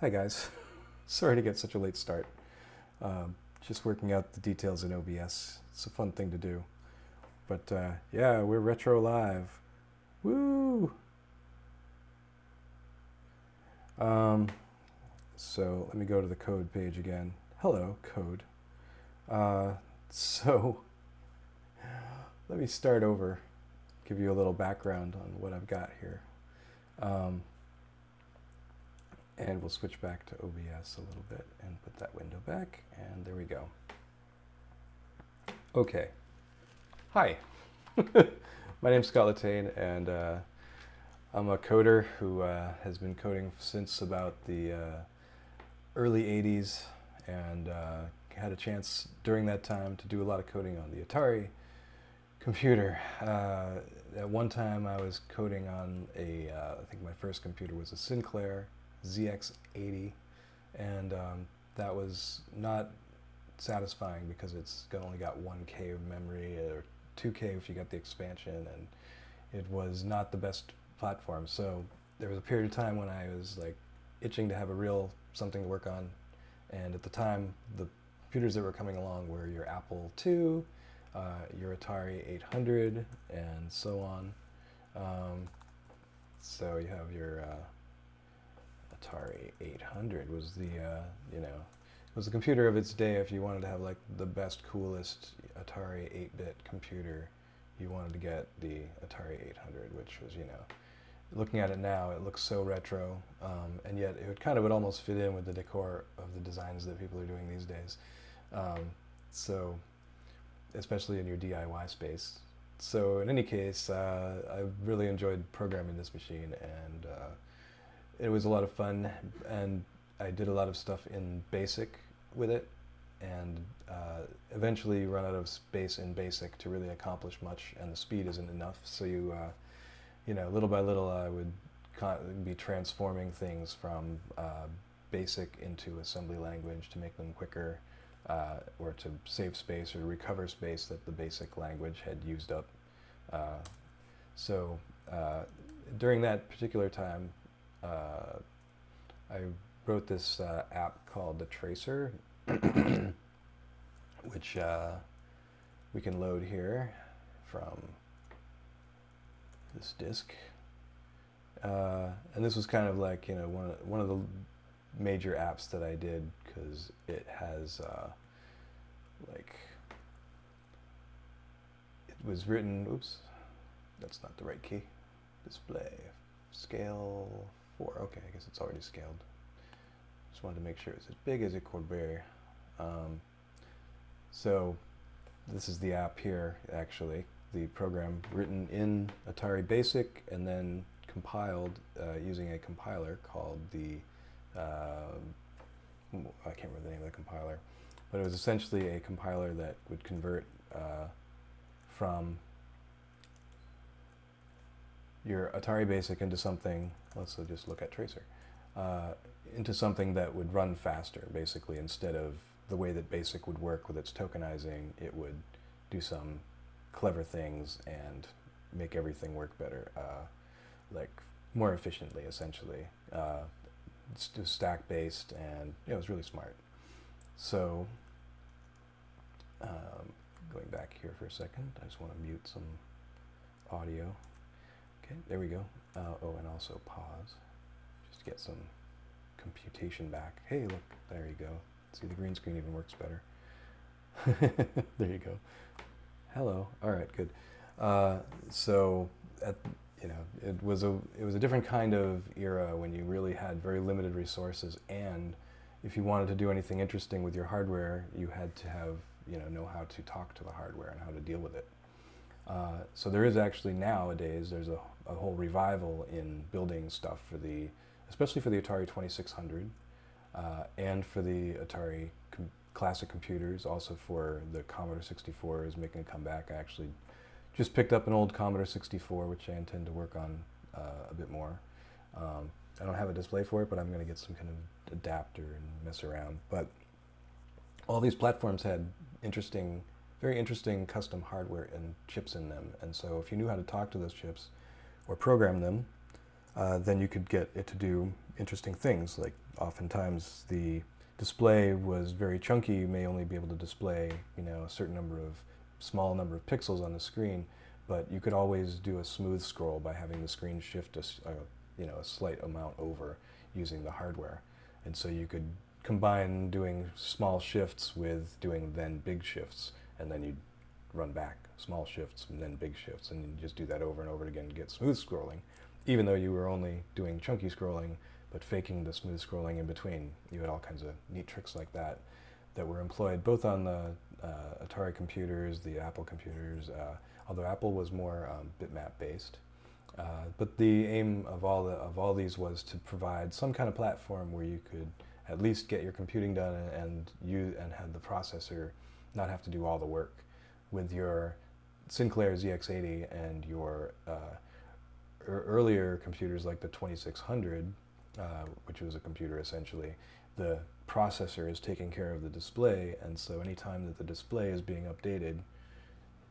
Hi guys, sorry to get such a late start. Just working out the details in OBS. It's a fun thing to do. But yeah, we're retro live. Woo! So let me go to the code page again. Hello, code. So let me start over, give you a little background on what I've got here. And we'll switch back to OBS a little bit and put that window back, and there we go. Okay. Hi. My name's Scott Latane, and I'm a coder who has been coding since about the early 80s, and had a chance during that time to do a lot of coding on the Atari computer. At one time I was coding on I think my first computer was a Sinclair ZX80, and that was not satisfying because it's only got 1K of memory, or 2K if you got the expansion, and it was not the best platform. So there was a period of time when I was like itching to have a real something to work on, and at the time the computers that were coming along were your Apple II, your Atari 800, and so on. So you have your Atari 800 was the was the computer of its day. If you wanted to have like the best, coolest Atari 8-bit computer, you wanted to get the Atari 800, which was, looking at it now, it looks so retro, and yet it would almost fit in with the decor of the designs that people are doing these days. So, especially in your DIY space. So in any case, I really enjoyed programming this machine, and it was a lot of fun, and I did a lot of stuff in BASIC with it, and eventually you run out of space in BASIC to really accomplish much, and the speed isn't enough, so you little by little I would be transforming things from BASIC into assembly language to make them quicker, or to save space or recover space that the BASIC language had used up. So during that particular time, I wrote this app called the Tracer, which we can load here from this disk. And this was kind of like one of the major apps that I did, because it has it was written. Oops, that's not the right key. Display scale 4. Okay, I guess it's already scaled. Just wanted to make sure it's as big as a Corvair. So this is the app here, actually. The program written in Atari Basic and then compiled using a compiler called the, I can't remember the name of the compiler, but it was essentially a compiler that would convert from your Atari Basic into something, let's just look at Tracer, into something that would run faster, basically. Instead of the way that BASIC would work with its tokenizing, it would do some clever things and make everything work better, like more efficiently, essentially. It's stack based, and it was really smart. So going back here for a second, I just want to mute some audio. Okay, there we go. Oh, and also pause, just to get some computation back. Hey, look, there you go. See, the green screen even works better. There you go. Hello. All right, good. So, it was a different kind of era when you really had very limited resources, and if you wanted to do anything interesting with your hardware, you had to have know how to talk to the hardware and how to deal with it. So there is actually nowadays there's a whole revival in building stuff for especially for the Atari 2600, and for the Atari classic computers, also for the Commodore 64 is making a comeback. I actually just picked up an old Commodore 64, which I intend to work on a bit more. I don't have a display for it, but I'm going to get some kind of adapter and mess around. But all these platforms had very interesting custom hardware and chips in them, and so if you knew how to talk to those chips or program them, then you could get it to do interesting things. Like oftentimes the display was very chunky. You may only be able to display, a certain small number of pixels on the screen, but you could always do a smooth scroll by having the screen shift a slight amount over using the hardware. And so you could combine doing small shifts with doing then big shifts, and then you'd run back small shifts and then big shifts, and you just do that over and over again to get smooth scrolling, even though you were only doing chunky scrolling but faking the smooth scrolling in between. You had all kinds of neat tricks like that that were employed both on the Atari computers, the Apple computers, although Apple was more bitmap based. But the aim of all these was to provide some kind of platform where you could at least get your computing done and have the processor not have to do all the work. With your Sinclair ZX80 and your earlier computers like the 2600, which was a computer essentially, the processor is taking care of the display, and so anytime that the display is being updated,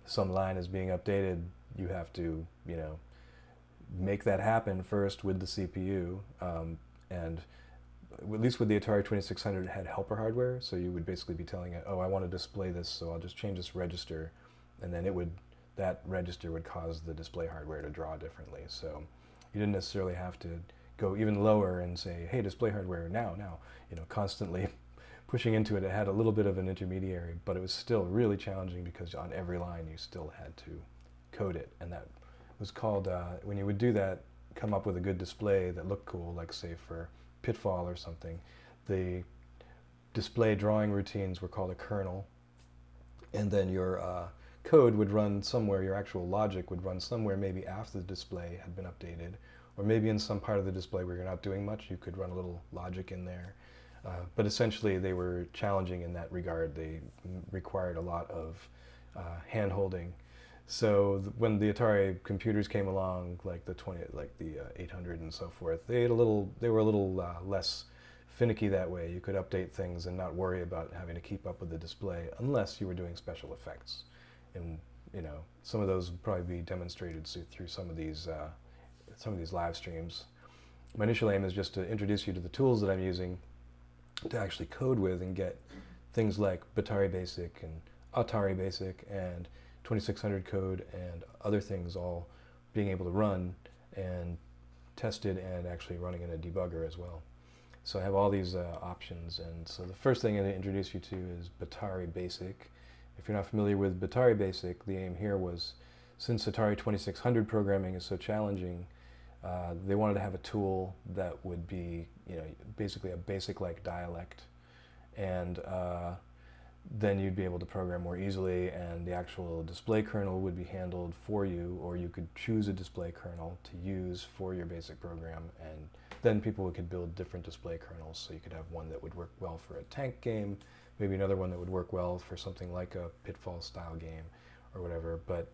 some line is being updated, you have to, make that happen first with the CPU, and at least with the Atari 2600 it had helper hardware, so you would basically be telling it, oh, I want to display this, so I'll just change this register, and then that register would cause the display hardware to draw differently. So you didn't necessarily have to go even lower and say, hey, display hardware now, constantly pushing into it. It had a little bit of an intermediary, but it was still really challenging because on every line you still had to code it, and that was called, when you would do that, come up with a good display that looked cool, like say for Pitfall or something, the display drawing routines were called a kernel, and then your code would run somewhere, your actual logic would run somewhere maybe after the display had been updated, or maybe in some part of the display where you're not doing much, you could run a little logic in there. But essentially they were challenging in that regard. They required a lot of hand-holding. So when the Atari computers came along, like the 800 and so forth, they were a little less finicky that way. You could update things and not worry about having to keep up with the display unless you were doing special effects. And some of those would probably be demonstrated through some of these live streams. My initial aim is just to introduce you to the tools that I'm using to actually code with and get things like Bottari Basic and Atari Basic and 2600 code and other things all being able to run and tested and actually running in a debugger as well. So I have all these options, and so the first thing I'm going to introduce you to is Bottari Basic. If you're not familiar with Bottari Basic, the aim here was, since Atari 2600 programming is so challenging, they wanted to have a tool that would be, basically a basic-like dialect, and then you'd be able to program more easily, and the actual display kernel would be handled for you, or you could choose a display kernel to use for your basic program, and then people could build different display kernels, so you could have one that would work well for a tank game, maybe another one that would work well for something like a Pitfall style game or whatever. But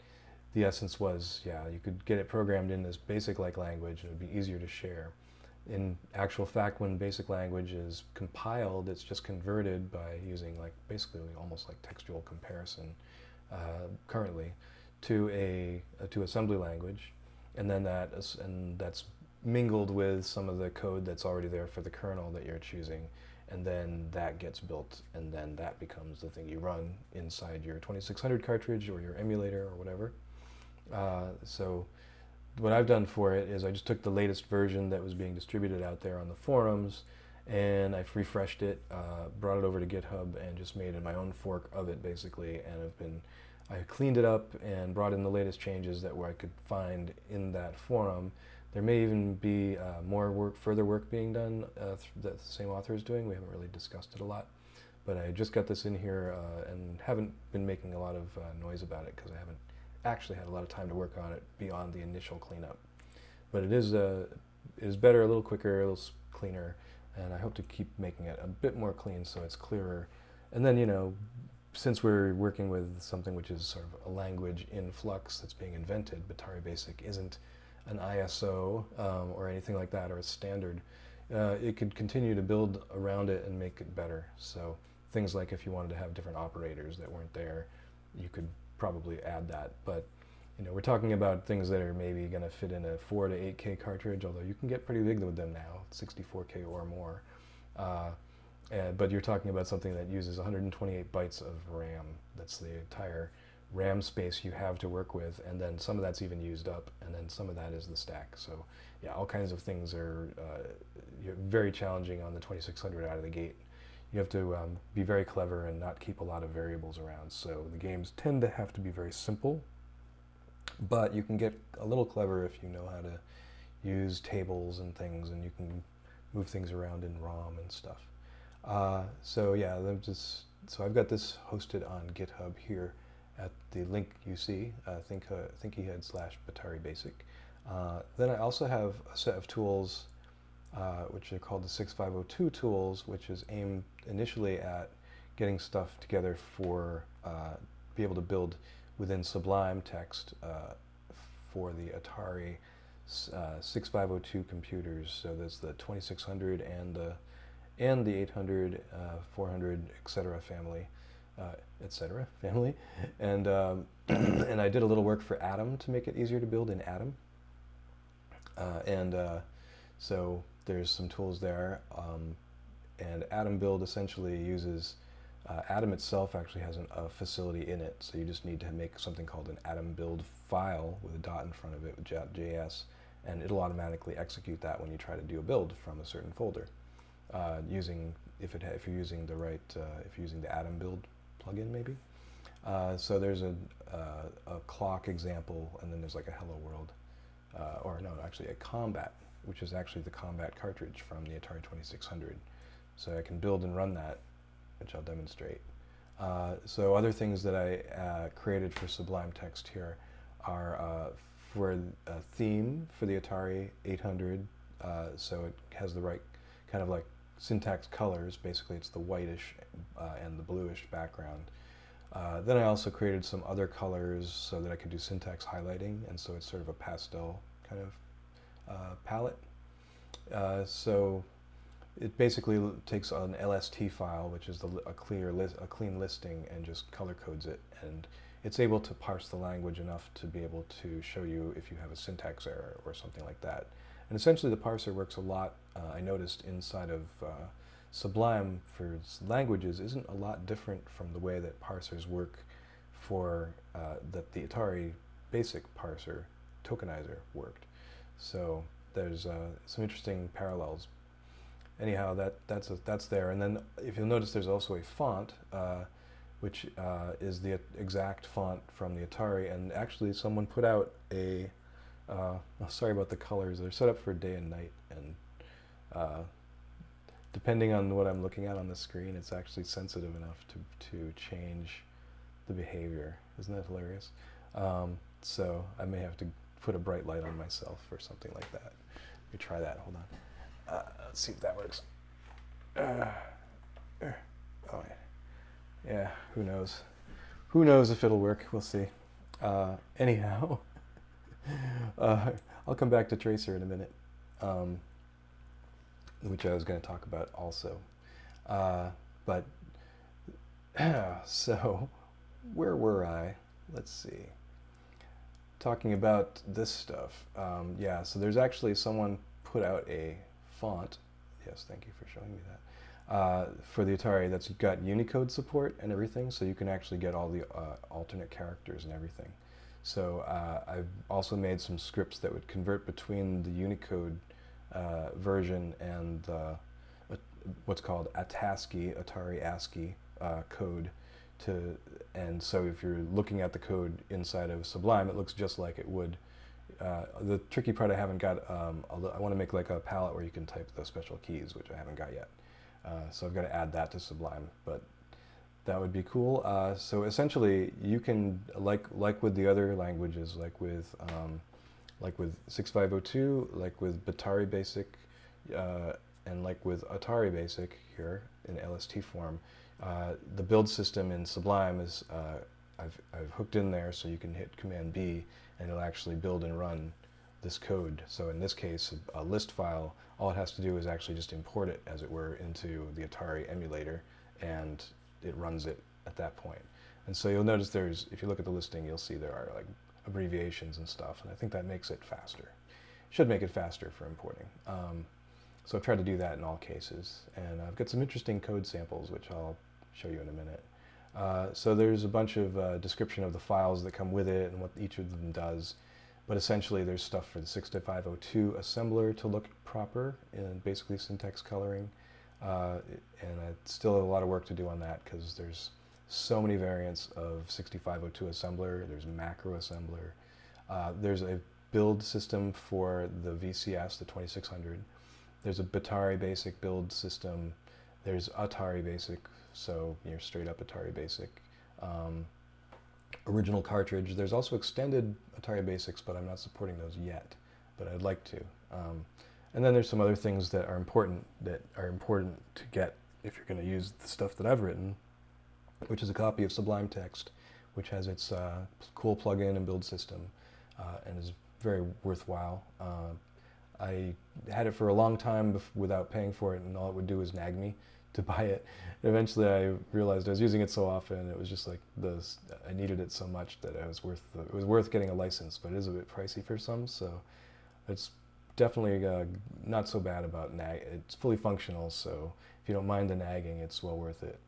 the essence was, you could get it programmed in this basic-like language, and it would be easier to share. In actual fact, when basic language is compiled, it's just converted by using basically almost like textual comparison currently to assembly language, and then that's mingled with some of the code that's already there for the kernel that you're choosing, and then that gets built, and then that becomes the thing you run inside your 2600 cartridge or your emulator or whatever. So what I've done for it is I just took the latest version that was being distributed out there on the forums, and I've refreshed it, brought it over to GitHub, and just made my own fork of it basically, and I cleaned it up and brought in the latest changes that I could find in that forum. There may even be further work being done that the same author is doing. We haven't really discussed it a lot, but I just got this in here and haven't been making a lot of noise about it because I haven't actually had a lot of time to work on it beyond the initial cleanup. But it is better, a little quicker, a little cleaner, and I hope to keep making it a bit more clean so it's clearer. And then, since we're working with something which is sort of a language in flux that's being invented, Bottari Basic isn't an ISO or anything like that, or a standard. It could continue to build around it and make it better. So things like if you wanted to have different operators that weren't there, you could probably add that. But we're talking about things that are maybe going to fit in a 4 to 8K cartridge, although you can get pretty big with them now, 64K or more. But you're talking about something that uses 128 bytes of RAM. That's the entire RAM space you have to work with, and then some of that's even used up, and then some of that is the stack. So yeah, all kinds of things are very challenging on the 2600 out of the gate. You have to be very clever and not keep a lot of variables around. So the games tend to have to be very simple, but you can get a little clever if you know how to use tables and things, and you can move things around in ROM and stuff. So yeah, so I've got this hosted on GitHub here at the link you see, thinkyhead/Bottari Basic. Then I also have a set of tools which are called the 6502 tools, which is aimed initially at getting stuff together for be able to build within Sublime Text for the Atari 6502 computers. So there's the 2600 and the 800, 400, etc. family, and and I did a little work for Azzam to make it easier to build in Azzam, so there's some tools there, and Azzam build essentially uses Azzam itself actually has a facility in it, so you just need to make something called an Azzam build file with a dot in front of it with .js, and it'll automatically execute that when you try to do a build from a certain folder. If you're using the right, if you're using the Azzam build plugin maybe. So there's a clock example, and then there's like a hello world, or no, actually a combat, which is actually the combat cartridge from the Atari 2600. So I can build and run that, which I'll demonstrate. So other things that I created for Sublime Text here are for a theme for the Atari 800, so it has the right kind of like syntax colors. Basically it's the whitish and the bluish background. Then I also created some other colors so that I could do syntax highlighting, and so it's sort of a pastel kind of palette. So it basically takes an LST file, which is a clean listing, and just color codes it, and it's able to parse the language enough to be able to show you if you have a syntax error or something like that. And essentially the parser works a lot, I noticed, inside of Sublime for languages isn't a lot different from the way that parsers work for that the Atari Basic parser tokenizer worked. So there's some interesting parallels. Anyhow, that's there. And then if you'll notice, there's also a font which is the exact font from the Atari, and actually someone put out a sorry about the colors, they're set up for day and night, and depending on what I'm looking at on the screen, it's actually sensitive enough to change the behavior. Isn't that hilarious? So I may have to put a bright light on myself or something like that. Let me try that, hold on. Let's see if that works. Oh yeah, who knows? Who knows if it'll work, we'll see. Anyhow, I'll come back to Tracer in a minute, which I was going to talk about also. But so, where were I? Let's see. Talking about this stuff. Yeah, so there's actually someone put out a font. Yes, thank you for showing me that. For the Atari that's got Unicode support and everything, so you can actually get all the alternate characters and everything. So I've also made some scripts that would convert between the Unicode version and what's called Atari ASCII code. And so if you're looking at the code inside of Sublime, it looks just like it would. The tricky part I haven't got, I want to make like a palette where you can type the special keys, which I haven't got yet. So I've got to add that to Sublime, but that would be cool. So essentially, you can, like with the other languages, like with 6502, like with Bottari Basic, and like with Atari Basic here in LST form, the build system in Sublime is I've hooked in there, so you can hit Command B and it'll actually build and run this code. So in this case, a list file, all it has to do is actually just import it, as it were, into the Atari emulator, and it runs it at that point. And so you'll notice if you look at the listing, you'll see there are like abbreviations and stuff, and I think that makes it faster. Should make it faster for importing. So I've tried to do that in all cases, and I've got some interesting code samples which I'll show you in a minute. So there's a bunch of description of the files that come with it and what each of them does, but essentially there's stuff for the 6502 assembler to look proper in basically syntax coloring, and I still have a lot of work to do on that because there's so many variants of 6502 assembler. There's macro assembler. There's a build system for the VCS, the 2600. There's a Bottari Basic build system. There's Atari Basic, so you're straight up Atari Basic. Original cartridge. There's also extended Atari Basics, but I'm not supporting those yet, but I'd like to. And then there's some other things that are important to get if you're going to use the stuff that I've written, which is a copy of Sublime Text, which has its cool plugin and build system, and is very worthwhile. I had it for a long time without paying for it, and all it would do was nag me to buy it. And eventually I realized I was using it so often, it was just like I needed it so much that it was worth getting a license, but it is a bit pricey for some, so it's definitely not so bad about nag. It's fully functional, so if you don't mind the nagging, it's well worth it.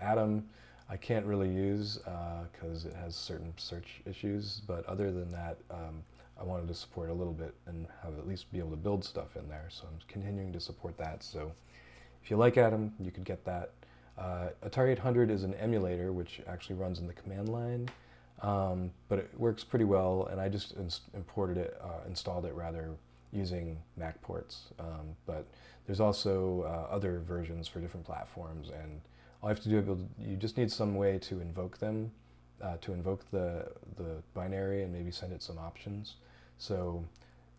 Azzam I can't really use because it has certain search issues, but other than that, I wanted to support a little bit and have at least be able to build stuff in there, so I'm continuing to support that. So if you like Azzam, you could get that. Atari 800 is an emulator which actually runs in the command line, but it works pretty well, and I just installed it rather, using Mac ports. But there's also other versions for different platforms, and all you have to do, you just need some way to invoke them, to invoke the binary and maybe send it some options. So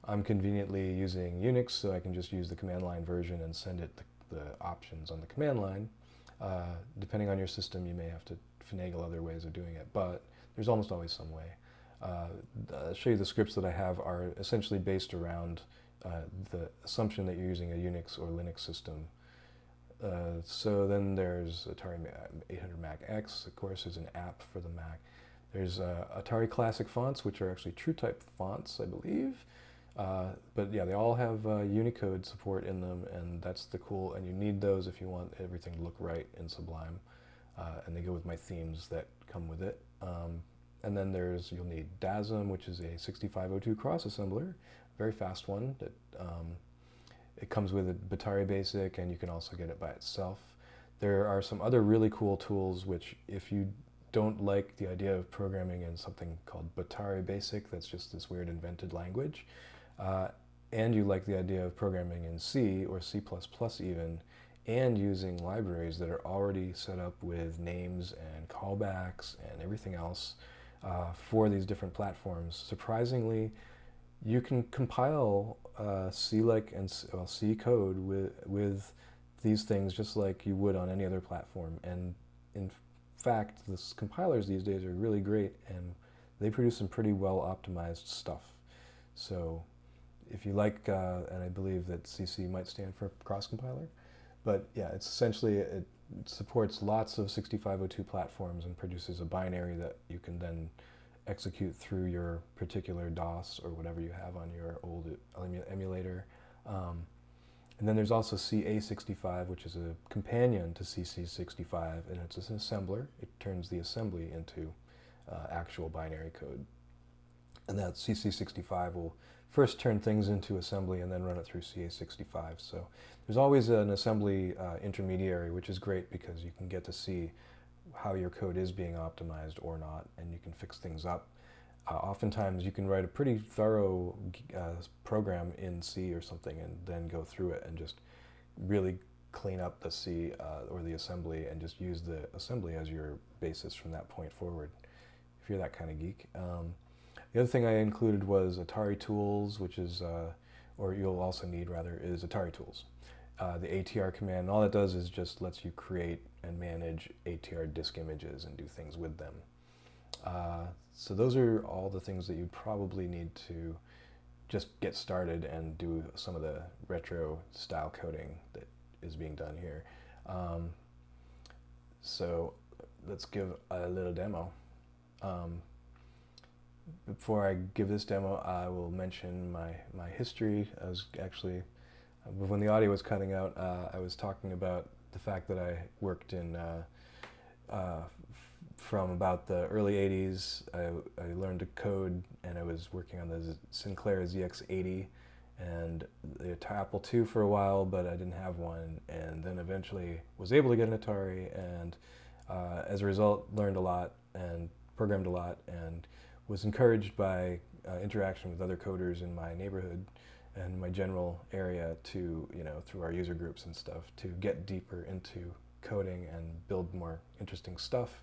I'm conveniently using Unix, so I can just use the command line version and send it the options on the command line. Depending on your system, you may have to finagle other ways of doing it, but there's almost always some way. I'll show you the scripts that I have are essentially based around the assumption that you're using a Unix or Linux system. So then there's Atari 800 Mac X, of course, there's an app for the Mac. There's Atari Classic fonts, which are actually TrueType fonts, I believe. But yeah, they all have Unicode support in them, and that's the cool, and you need those if you want everything to look right in Sublime. And they go with my themes that come with it. And then you'll need Azzam, which is a 6502 cross assembler, very fast one. That it comes with a Bottari Basic, and you can also get it by itself. There are some other really cool tools which, if you don't like the idea of programming in something called Bottari Basic, that's just this weird invented language, and you like the idea of programming in C or C++ even, and using libraries that are already set up with names and callbacks and everything else for these different platforms, surprisingly, you can compile C code with these things just like you would on any other platform. And in fact, the compilers these days are really great, and they produce some pretty well optimized stuff. So if you like, and I believe that CC might stand for cross compiler, but yeah, it's essentially, it supports lots of 6502 platforms and produces a binary that you can then execute through your particular DOS or whatever you have on your old emulator. And then there's also CA65, which is a companion to CC65, and it's an assembler. It turns the assembly into actual binary code. And that CC65 will first turn things into assembly and then run it through CA65. So there's always an assembly intermediary, which is great because you can get to see how your code is being optimized or not, and you can fix things up. Oftentimes you can write a pretty thorough program in C or something and then go through it and just really clean up the C or the assembly and just use the assembly as your basis from that point forward, if you're that kind of geek. The other thing I included was Atari Tools, which is, or you'll also need rather, is Atari Tools. The ATR command, all it does is just lets you create and manage ATR disk images and do things with them. So those are all the things that you probably need to just get started and do some of the retro style coding that is being done here. So let's give a little demo. before I give this demo, I will mention my history. I was actually, when the audio was cutting out, I was talking about the fact that I worked in, from about the early 80s, I learned to code, and I was working on the Sinclair ZX80 and the Apple II for a while, but I didn't have one, and then eventually was able to get an Atari, and as a result learned a lot and programmed a lot, and was encouraged by interaction with other coders in my neighborhood and my general area to, through our user groups and stuff, to get deeper into coding and build more interesting stuff.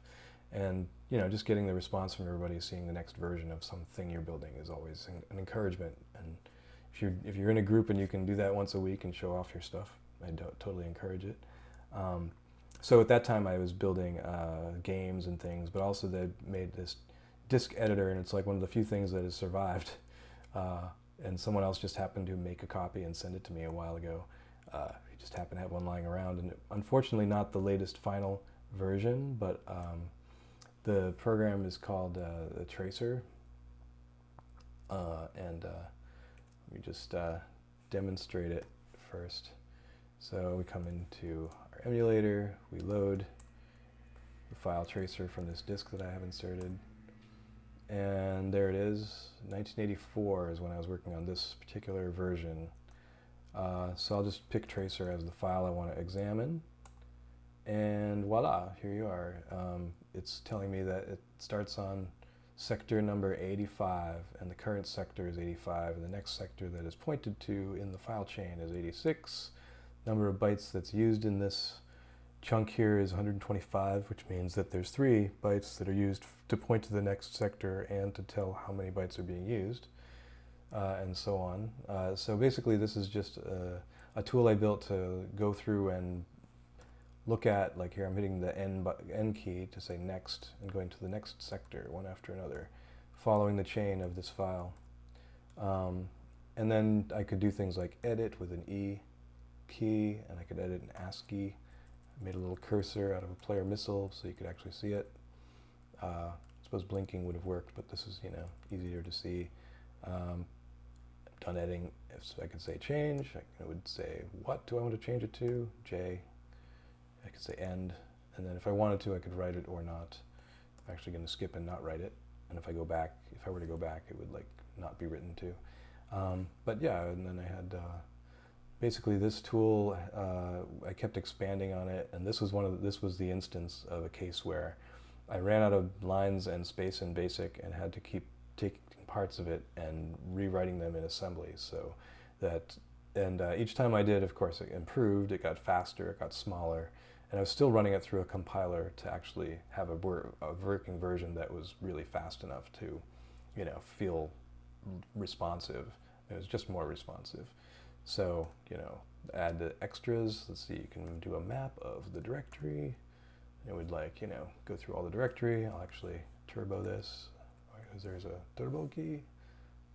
And just getting the response from everybody, seeing the next version of something you're building is always an encouragement. And if you're in a group and you can do that once a week and show off your stuff, I totally encourage it. So at that time I was building games and things, but also they made this disk editor, and it's like one of the few things that has survived. And someone else just happened to make a copy and send it to me a while ago. He just happened to have one lying around, and unfortunately not the latest final version, but the program is called the Tracer. And let me just demonstrate it first. So we come into our emulator, we load the file tracer from this disk that I have inserted, and there it is. 1984 is when I was working on this particular version. So I'll just pick tracer as the file I want to examine, and voila, here you are. It's telling me that it starts on sector number 85, and the current sector is 85, and the next sector that is pointed to in the file chain is 86. Number of bytes that's used in this chunk here is 125, which means that there's 3 bytes that are used to point to the next sector and to tell how many bytes are being used, and so on. So basically this is just a tool I built to go through and look at, like here I'm hitting the N key to say next and going to the next sector one after another, following the chain of this file. And then I could do things like edit with an E key, and I could edit in ASCII. I made a little cursor out of a player missile so you could actually see it. I suppose blinking would have worked, but this is easier to see. Done editing, if I could say change, I would say what do I want to change it to? J. I could say end, and then if I wanted to I could write it or not. I'm actually going to skip and not write it, and if I were to go back it would not be written to. But yeah, and then I had basically this tool, I kept expanding on it, and this was the instance of a case where I ran out of lines and space in BASIC and had to keep taking parts of it and rewriting them in assembly. So that, and each time I did, of course, it improved, it got faster, it got smaller, and I was still running it through a compiler to actually have a working version that was really fast enough to, feel responsive. It was just more responsive. So, add the extras. Let's see, you can do a map of the directory. It would go through all the directory. I'll actually turbo this, because there's a turbo key.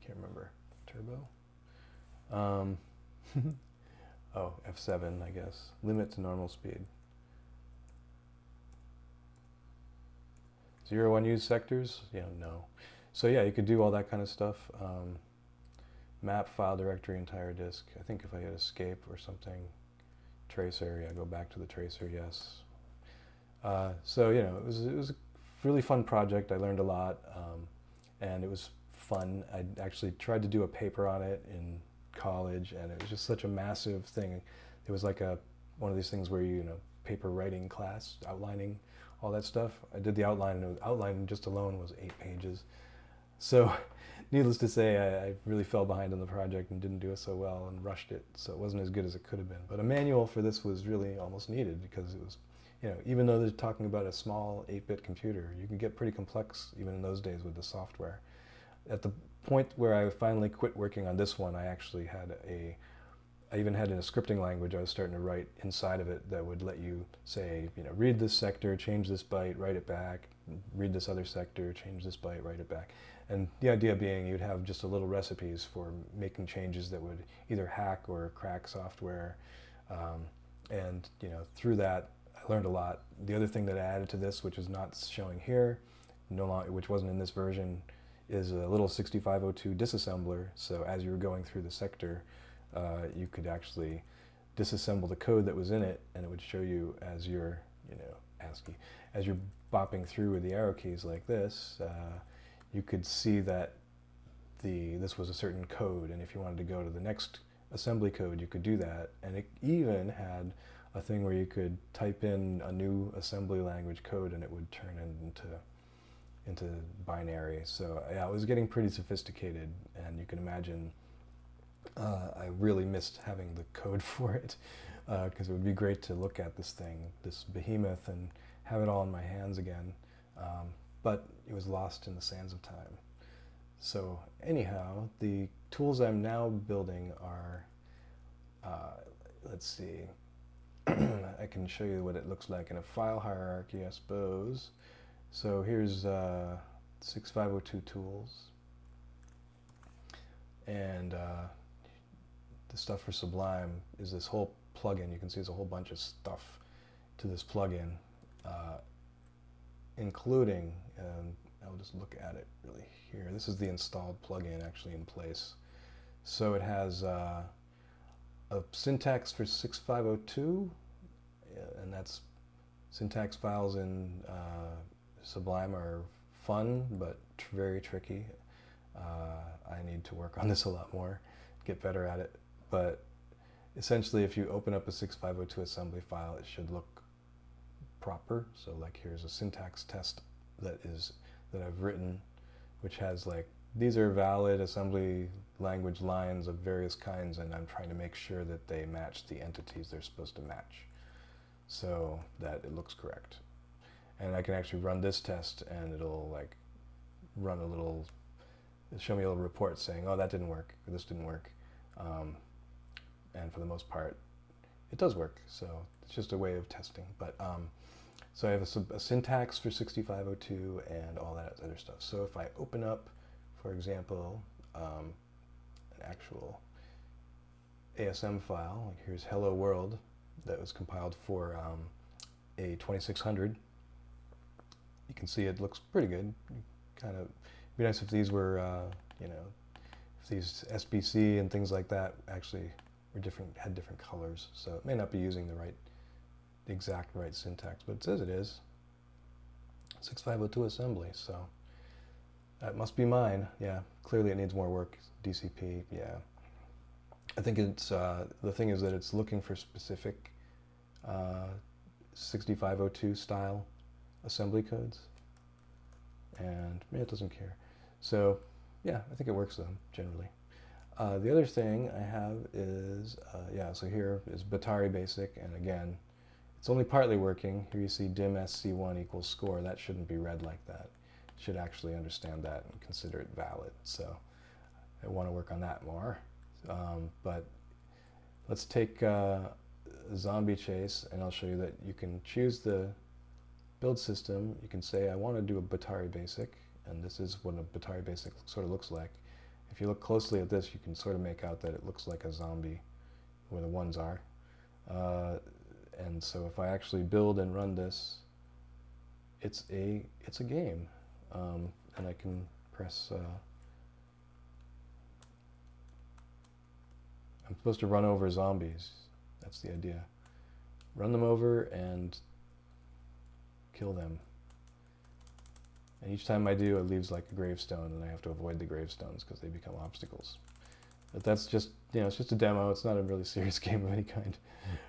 Can't remember, turbo. Oh, F7, I guess. Limit to normal speed. 0 unused sectors? No. So yeah, you could do all that kind of stuff. Map file directory entire disk. I think if I hit escape or something, tracer, yeah, go back to the tracer, yes. So it was a really fun project. I learned a lot, and it was fun. I actually tried to do a paper on it in college, and it was just such a massive thing. It was like one of these things where paper writing class, outlining all that stuff. I did the outline, and the outline just alone was 8 pages. So needless to say, I really fell behind on the project and didn't do it so well and rushed it, so it wasn't as good as it could have been. But a manual for this was really almost needed, because it was, even though they're talking about a small 8-bit computer, you can get pretty complex even in those days with the software. At the point where I finally quit working on this one, I actually had I even had in a scripting language I was starting to write inside of it that would let you say, read this sector, change this byte, write it back, read this other sector, change this byte, write it back. And the idea being you'd have just a little recipes for making changes that would either hack or crack software. And through that, I learned a lot. The other thing that I added to this, which is not showing here, which wasn't in this version, is a little 6502 disassembler. So as you were going through the sector, you could actually disassemble the code that was in it, and it would show you as you're, ASCII, as you're bopping through with the arrow keys like this, you could see that this was a certain code, and if you wanted to go to the next assembly code, you could do that. And it even had a thing where you could type in a new assembly language code and it would turn it into binary. So yeah, it was getting pretty sophisticated, and you can imagine I really missed having the code for it, because it would be great to look at this thing, this behemoth, and have it all in my hands again, but it was lost in the sands of time. So anyhow, the tools I'm now building are, let's see, I can show you what it looks like in a file hierarchy, I suppose. So here's 6502 tools, and the stuff for Sublime is this whole plugin. You can see there's a whole bunch of stuff to this plugin, including, I'll just look at it really here. This is the installed plugin actually in place. So it has a syntax for 6502, and that's syntax files in Sublime are fun but very tricky. I need to work on this a lot more, get better at it. But essentially, if you open up a 6502 assembly file, it should look proper. So like here's a syntax test that I've written, which has like, these are valid assembly language lines of various kinds, and I'm trying to make sure that they match the entities they're supposed to match so that it looks correct. And I can actually run this test, and it'll like run a little, show me a little report saying, oh, that didn't work, or this didn't work. And for the most part, it does work. So it's just a way of testing. But so I have a syntax for 6502 and all that other stuff. So if I open up, for example, an actual ASM file, like here's Hello World, that was compiled for a 2600. You can see it looks pretty good. Kind of, it'd be nice if these were, if these SBC and things like that actually were had different colors. So it may not be using the exact right syntax, but it says it is. 6502 assembly, so that must be mine. Yeah, clearly it needs more work. DCP, yeah. I think it's, the thing is that it's looking for specific 6502 style assembly codes, and it doesn't care. So yeah, I think it works though, generally. The other thing I have is, so here is Bottari Basic, and again, it's only partly working. Here you see dim sc1 equals score. That shouldn't be read like that. It should actually understand that and consider it valid. So I want to work on that more. But let's take Zombie Chase, and I'll show you that you can choose the build system. You can say, I want to do a Bottari Basic, and this is what a Bottari Basic sort of looks like. If you look closely at this, you can sort of make out that it looks like a zombie, where the ones are. And so if I actually build and run this, it's a game, and I can press. I'm supposed to run over zombies. That's the idea. Run them over and kill them. And each time I do, it leaves like a gravestone, and I have to avoid the gravestones because they become obstacles. But that's just, it's just a demo. It's not a really serious game of any kind.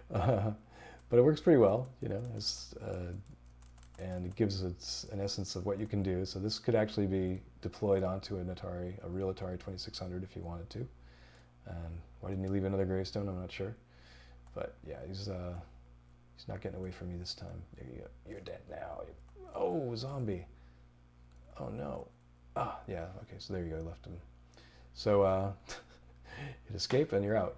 But it works pretty well, and it gives it an essence of what you can do. So this could actually be deployed onto an Atari, a real Atari 2600 if you wanted to. And why didn't he leave another gravestone? I'm not sure. But yeah, he's not getting away from me this time. There you go. You're dead now. Oh, zombie. Oh no. Ah, yeah, okay, so there you go, I left him. So hit escape and you're out.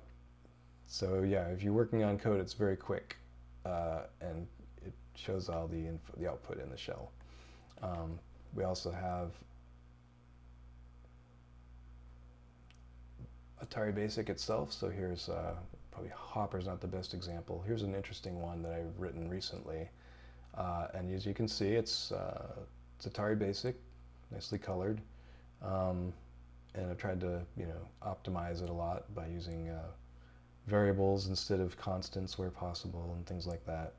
So yeah, if you're working on code, it's very quick, and it shows all the output in the shell. We also have Atari Basic itself. So here's probably Hopper's not the best example. Here's an interesting one that I've written recently, and as you can see, it's Atari Basic, nicely colored. And I've tried to, optimize it a lot by using variables instead of constants where possible and things like that.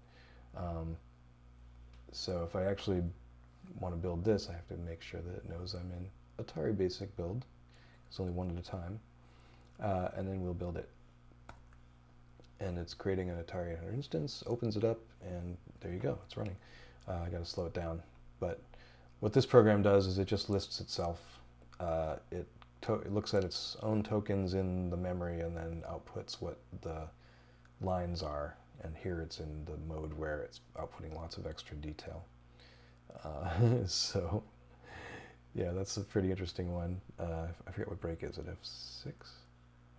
So if I actually want to build this, I have to make sure that it knows I'm in Atari Basic build. It's only one at a time. And then we'll build it. And it's creating an Atari instance, opens it up, and there you go, it's running. I got to slow it down. But what this program does is it just lists itself. It looks at its own tokens in the memory and then outputs what the lines are. And here it's in the mode where it's outputting lots of extra detail. So, yeah, that's a pretty interesting one. I forget what break is it, F6?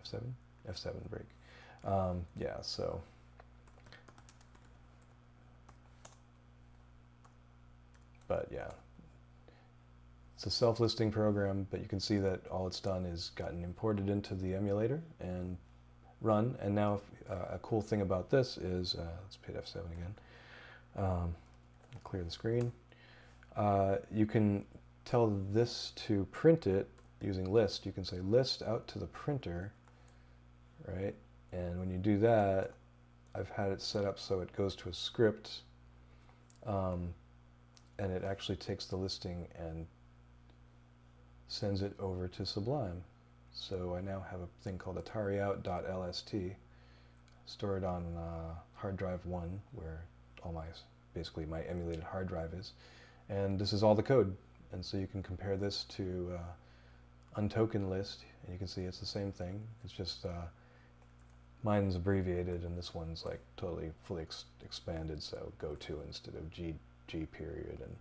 F7? F7 break. Yeah, so. But yeah, it's a self-listing program, but you can see that all it's done is gotten imported into the emulator and run. And now a cool thing about this is, let's hit F7 again, clear the screen. You can tell this to print it using list. You can say list out to the printer, right? And when you do that, I've had it set up so it goes to a script, and it actually takes the listing and sends it over to Sublime. So I now have a thing called atariout.lst stored on hard drive 1, where all basically my emulated hard drive is. And this is all the code. And so you can compare this to untoken list, and you can see it's the same thing. It's just mine's abbreviated, and this one's like totally fully expanded, so go to instead of G period, and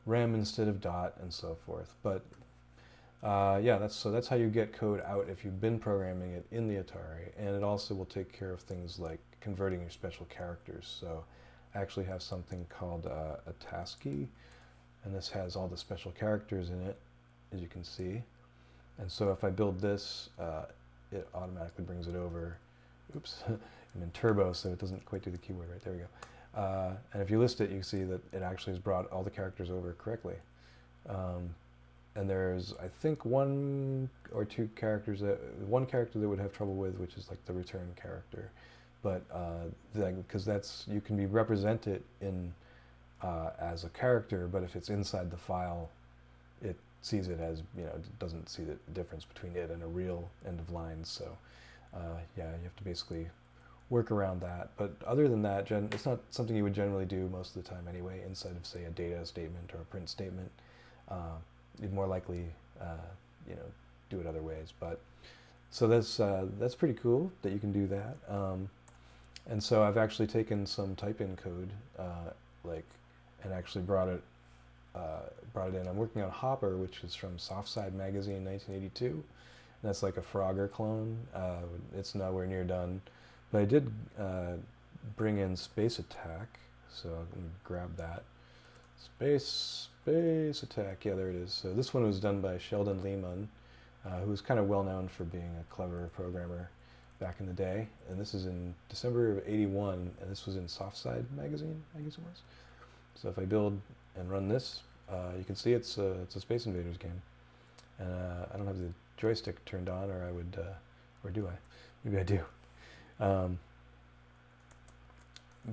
rem instead of dot, and so forth. But yeah, that's how you get code out if you've been programming it in the Atari, and it also will take care of things like converting your special characters. So I actually have something called a tasky, and this has all the special characters in it, as you can see. And so if I build this, it automatically brings it over. Oops, I'm in turbo, so it doesn't quite do the keyword right. There we go. And if you list it, you see that it actually has brought all the characters over correctly. And there's, I think, one or two characters one character that would have trouble with, which is like the return character. But because you can be represented in as a character, but if it's inside the file, it sees it as, it doesn't see the difference between it and a real end of line. So yeah, you have to basically work around that. But other than that, it's not something you would generally do most of the time anyway, inside of, say, a data statement or a print statement. You'd more likely, do it other ways. But so that's pretty cool that you can do that. And so I've actually taken some type-in code, and actually brought it in. I'm working on Hopper, which is from Softside Magazine, 1982. And that's like a Frogger clone. It's nowhere near done. But I did bring in Space Attack, so I'm going to grab that. Space Attack, yeah, there it is. So this one was done by Sheldon Lehman, who was kind of well known for being a clever programmer back in the day. And this is in December of '81, and this was in Softside Magazine, I guess it was. So if I build and run this, you can see it's a Space Invaders game. And I don't have the joystick turned on, or I would, or do I? Maybe I do.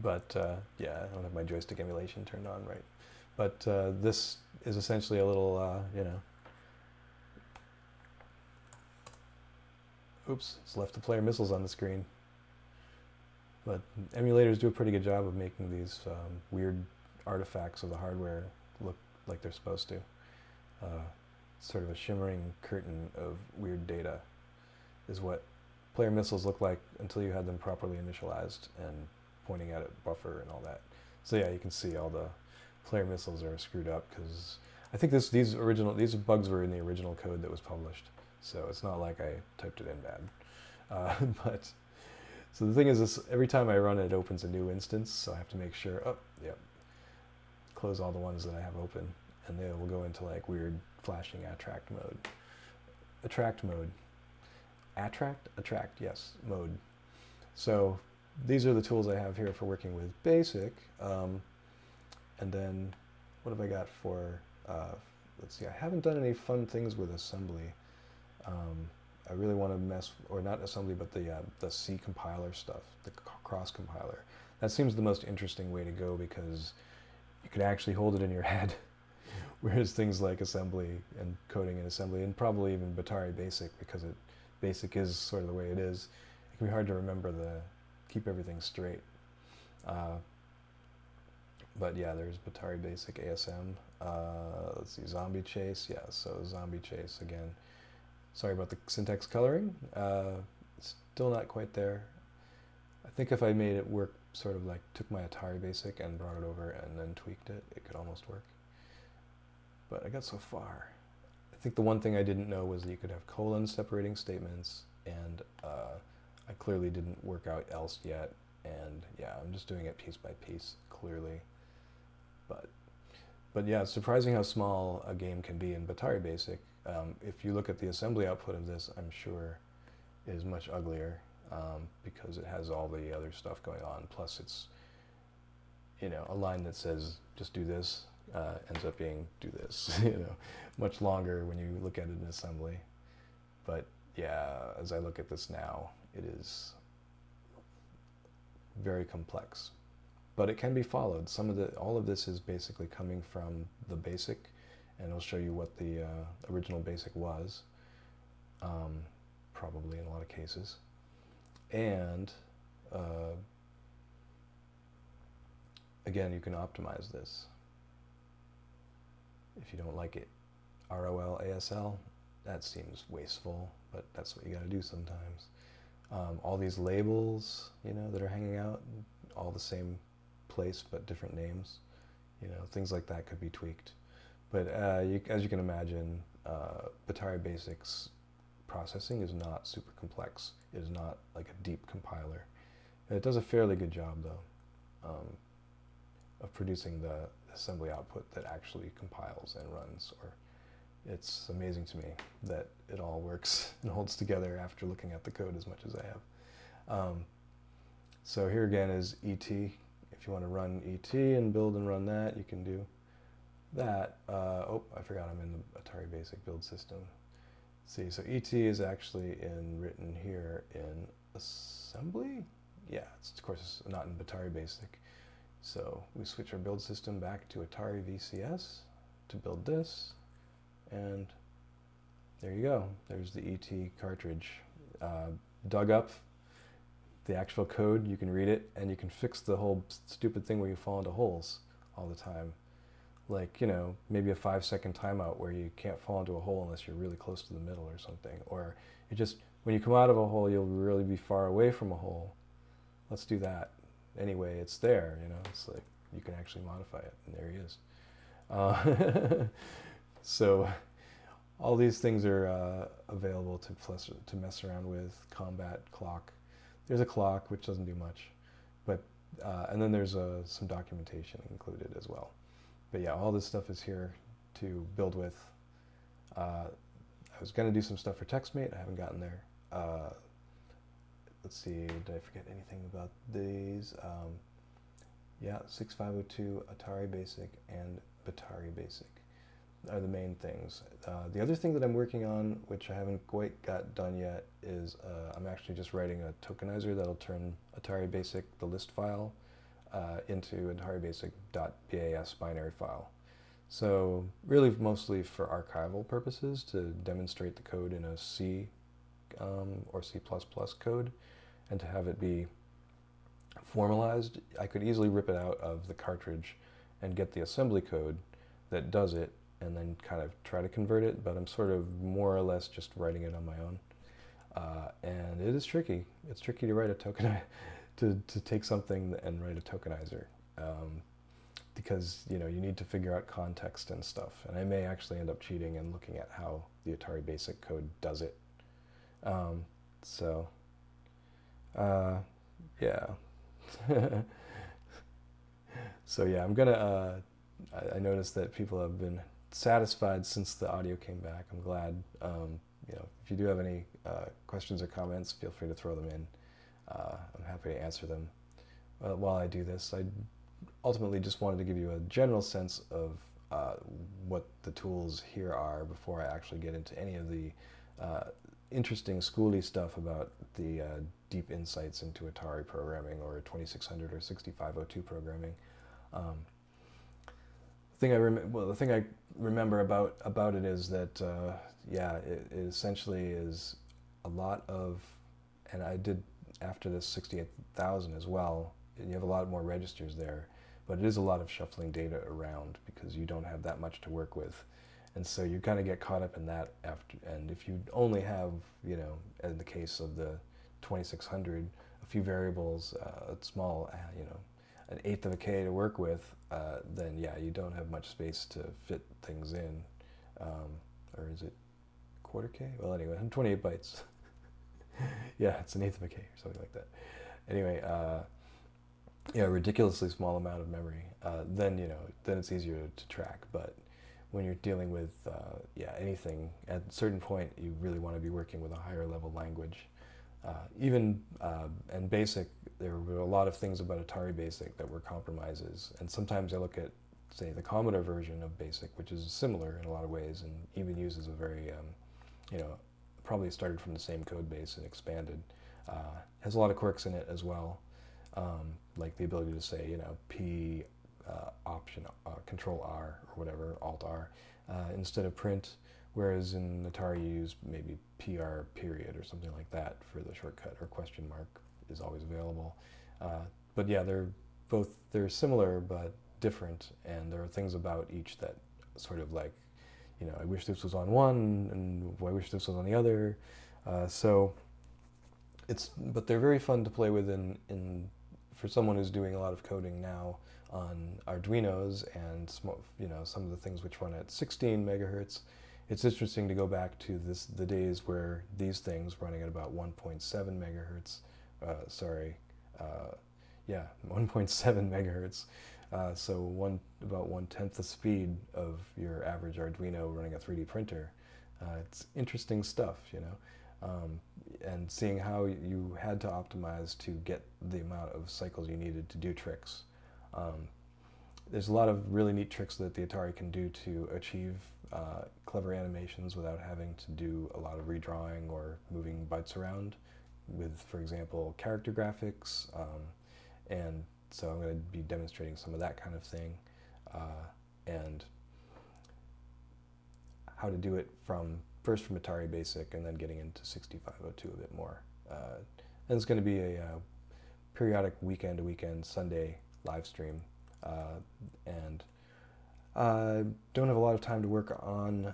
But yeah, I don't have my joystick emulation turned on, right? But this is essentially a little, oops, it's left the player missiles on the screen. But emulators do a pretty good job of making these weird artifacts of the hardware look like they're supposed to. Sort of a shimmering curtain of weird data is what player missiles look like until you had them properly initialized and pointing at a buffer and all that. So yeah, you can see all the player missiles are screwed up because I think these bugs were in the original code that was published. So it's not like I typed it in bad. But so the thing is, this, every time I run it, it opens a new instance. So I have to make sure, close all the ones that I have open, and they will go into like weird flashing attract mode. Yes, mode. So these are the tools I have here for working with Basic. And then what have I got for let's see, I haven't done any fun things with assembly. I really want to mess, or not assembly, but the C compiler stuff, the cross compiler. That seems the most interesting way to go because you can actually hold it in your head, whereas things like assembly and coding in assembly, and probably even Bottari Basic, because Basic is sort of the way it is, it can be hard to remember keep everything straight. But yeah, there's Bottari Basic ASM. Let's see, Zombie Chase. Yeah, so Zombie Chase again. Sorry about the syntax coloring. Still not quite there. I think if I made it work, sort of like took my Atari Basic and brought it over and then tweaked it, it could almost work. But I got so far. I think the one thing I didn't know was that you could have colons separating statements, and I clearly didn't work out else yet. And yeah, I'm just doing it piece by piece, clearly. But yeah, it's surprising how small a game can be in Bottari Basic. If you look at the assembly output of this, I'm sure it is much uglier because it has all the other stuff going on. Plus it's, a line that says just do this ends up being do this, much longer when you look at it in assembly. But yeah, as I look at this now, it is very complex. But it can be followed. All of this is basically coming from the basic, and I'll show you what the original basic was, probably in a lot of cases. And again, you can optimize this if you don't like it. ROL, ASL, that seems wasteful, but that's what you gotta do sometimes. All these labels, that are hanging out, all the same place but different names, things like that could be tweaked. But as you can imagine, Bottari Basic's processing is not super complex. It is not like a deep compiler. And it does a fairly good job, though, of producing the assembly output that actually compiles and runs. It's amazing to me that it all works and holds together after looking at the code as much as I have. So here again is ET. If you want to run ET and build and run that, you can do that. Oh, I forgot I'm in the Atari Basic build system. Let's see, so ET is actually written here in assembly? Yeah, of course it's not in Bottari Basic. So we switch our build system back to Atari VCS to build this, and there you go. There's the ET cartridge. Dug up the actual code, you can read it, and you can fix the whole stupid thing where you fall into holes all the time. Like, maybe a 5-second timeout where you can't fall into a hole unless you're really close to the middle or something. Or when you come out of a hole, you'll really be far away from a hole. Let's do that. Anyway, it's there, it's like you can actually modify it, and there he is. So all these things are available to mess around with. Combat, clock. There's a clock, which doesn't do much, but and then there's some documentation included as well. But yeah, all this stuff is here to build with. I was going to do some stuff for TextMate. I haven't gotten there. Let's see, did I forget anything about these? Yeah, 6502, Atari Basic, and Bottari Basic are the main things. The other thing that I'm working on, which I haven't quite got done yet, is I'm actually just writing a tokenizer that'll turn Atari Basic, the list file, into Atari Basic.bas binary file. So really mostly for archival purposes, to demonstrate the code in a C or C++ code, and to have it be formalized. I could easily rip it out of the cartridge and get the assembly code that does it, and then kind of try to convert it, but I'm sort of more or less just writing it on my own. And it is tricky. It's tricky to write a token, to take something and write a tokenizer, because you need to figure out context and stuff. And I may actually end up cheating and looking at how the Atari Basic code does it. Yeah. So yeah, I'm gonna. I noticed that people have been satisfied since the audio came back. I'm glad. If you do have any questions or comments, feel free to throw them in. I'm happy to answer them. While I do this, I ultimately just wanted to give you a general sense of what the tools here are before I actually get into any of the interesting schooly stuff about the deep insights into Atari programming or 2600 or 6502 programming. The thing I remember about it is that it essentially is a lot of, and I did after this 68,000 as well. And you have a lot more registers there, but it is a lot of shuffling data around because you don't have that much to work with, and so you kind of get caught up in that after. And if you only have, in the case of the 2600, a few variables, a small, an eighth of a K to work with, then yeah, you don't have much space to fit things in. Or is it quarter K? Well, anyway, 128 bytes. Yeah, it's an eighth of a K or something like that. Anyway, a ridiculously small amount of memory. Then it's easier to track. But when you're dealing with anything, at a certain point, you really want to be working with a higher level language. And Basic, there were a lot of things about Atari Basic that were compromises. And sometimes I look at, say, the Commodore version of Basic, which is similar in a lot of ways, and even uses a very, probably started from the same code base and expanded. Has a lot of quirks in it as well, like the ability to say, P option Control R or whatever, Alt R, instead of print. Whereas in Atari you use maybe PR period or something like that for the shortcut, or question mark is always available. But yeah, they're similar but different, and there are things about each that sort of like, I wish this was on one, and I wish this was on the other. But they're very fun to play with for someone who's doing a lot of coding now on Arduinos and some of the things which run at 16 megahertz. It's interesting to go back to the days where these things running at about 1.7 megahertz, 1.7 megahertz, so about 1/10 the speed of your average Arduino running a 3D printer. It's interesting stuff, and seeing how you had to optimize to get the amount of cycles you needed to do tricks. There's a lot of really neat tricks that the Atari can do to achieve clever animations without having to do a lot of redrawing or moving bytes around with, for example, character graphics. And so I'm going to be demonstrating some of that kind of thing, and how to do it first from Atari Basic and then getting into 6502 a bit more. And it's going to be a periodic weekend-to-weekend Sunday live stream. And I don't have a lot of time to work on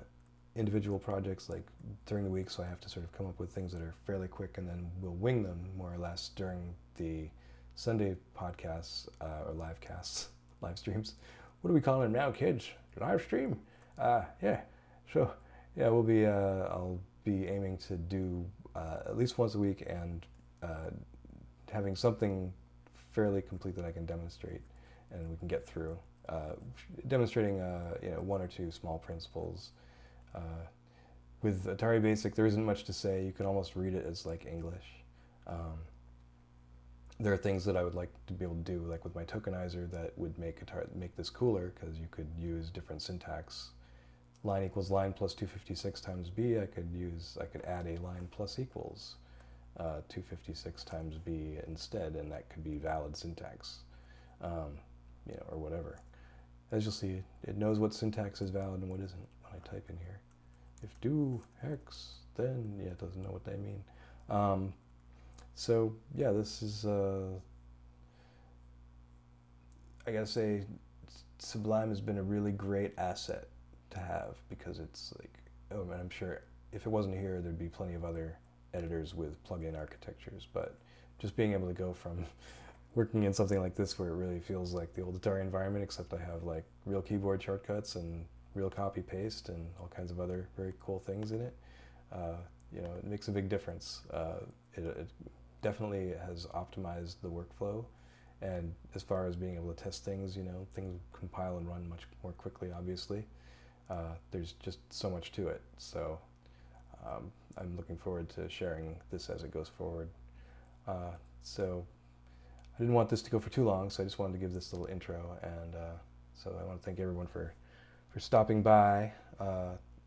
individual projects like during the week, so I have to sort of come up with things that are fairly quick, and then we'll wing them more or less during the Sunday podcasts or live streams. What are we calling them now, kids? Live stream? Yeah. So yeah, I'll be aiming to do at least once a week, and having something fairly complete that I can demonstrate and we can get through. Demonstrating one or two small principles. With Atari Basic, there isn't much to say. You can almost read it as like English. There are things that I would like to be able to do, like with my tokenizer, that would make this cooler, because you could use different syntax. Line equals line plus 256 times B. I could add a line plus equals 256 times B instead, and that could be valid syntax, or whatever. As you'll see, it knows what syntax is valid and what isn't when I type in here. If do hex, then yeah, it doesn't know what they mean. So yeah, this is I gotta say, Sublime has been a really great asset to have, because it's like, and I'm sure if it wasn't here, there'd be plenty of other editors with plug-in architectures, but just being able to go from working in something like this where it really feels like the old Atari environment, except I have like real keyboard shortcuts and real copy paste and all kinds of other very cool things in it. It makes a big difference. It definitely has optimized the workflow, and as far as being able to test things, things compile and run much more quickly, obviously. There's just so much to it, so I'm looking forward to sharing this as it goes forward. So I didn't want this to go for too long, so I just wanted to give this little intro, and so I want to thank everyone for for stopping by,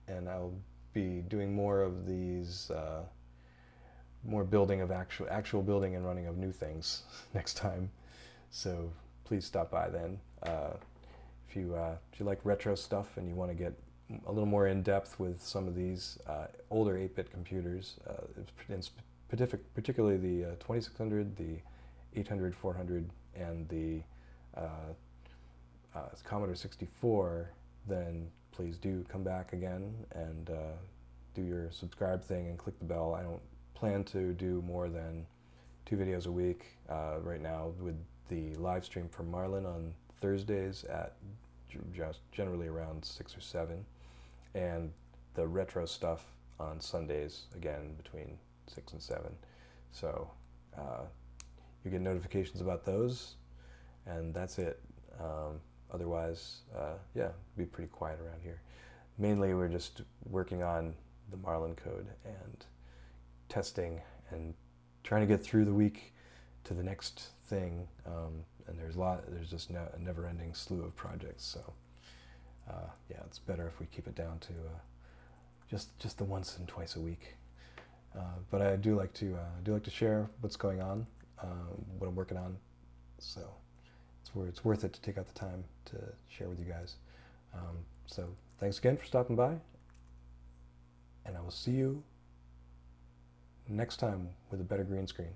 and I'll be doing more of these, more building of actual building and running of new things next time. So please stop by then. If you like retro stuff and you want to get a little more in depth with some of these older 8-bit computers, particularly the 2600, the 800, 400, and the Commodore 64, then please do come back again and do your subscribe thing and click the bell. I don't plan to do more than 2 videos a week right now, with the live stream from Marlin on Thursdays at just generally around 6 or 7, and the retro stuff on Sundays again between 6 and 7. So you get notifications about those, and that's it. Otherwise, yeah, be pretty quiet around here. Mainly we're just working on the Marlin code and testing and trying to get through the week to the next thing, and there's just a never-ending slew of projects, so yeah, it's better if we keep it down to just the once and twice a week. But I do like to share what's going on, what I'm working on, so it's worth it to take out the time to share with you guys. So thanks again for stopping by, and I will see you next time with a better green screen.